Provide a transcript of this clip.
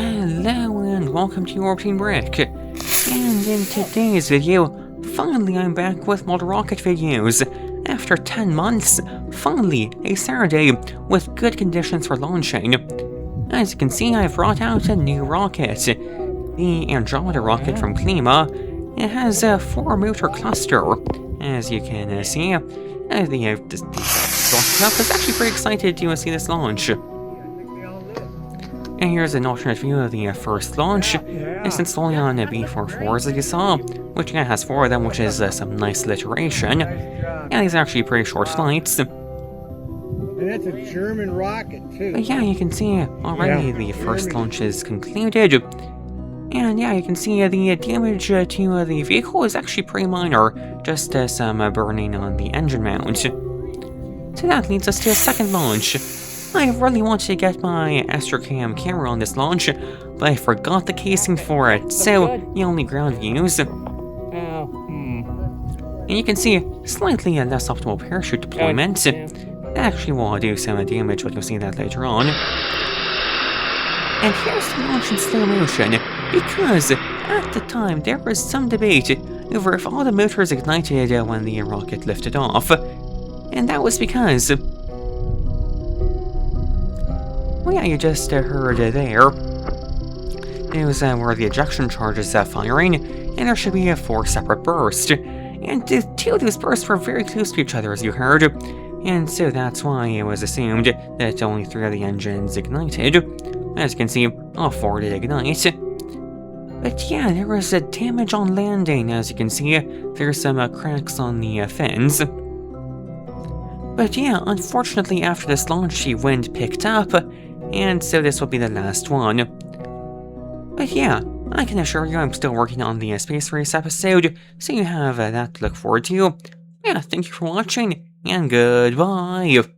Hello and welcome to Orbiting Brick. And in today's video, finally I'm back with more rocket videos. After 10 months, finally a Saturday with good conditions for launching. As you can see, I've brought out a new rocket. The Andromeda rocket from Klima. It has a 4-motor cluster. As you can see, the rocket is actually pretty excited to see this launch. And here's an alternate view of the first launch. It's installing on B44s as you saw, which has 4 of them, which is some nice alliteration. And these are actually pretty short flights. And that's a German rocket too. But yeah, you can see already the first launch is concluded. And yeah, you can see the damage to the vehicle is actually pretty minor, just some burning on the engine mount. So that leads us to a second launch. I really wanted to get my Astrocam camera on this launch, but I forgot the casing for it, so the only ground views. And you can see slightly less optimal parachute deployment. That actually will do some damage, but you'll see that later on. And here's the launch in slow motion, because at the time there was some debate over if all the motors ignited when the rocket lifted off. And that was because... well, yeah, you just heard there. It was where the ejection charge is firing, and there should be 4 separate bursts. And 2 of those bursts were very close to each other, as you heard. And so that's why it was assumed that only 3 of the engines ignited. As you can see, all 4 did ignite. But yeah, there was damage on landing, as you can see. There's some cracks on the fins. But yeah, unfortunately after this launch, the wind picked up, and so this will be the last one. But yeah, I can assure you I'm still working on the space race episode, so you have that to look forward to. Yeah, thank you for watching, and goodbye!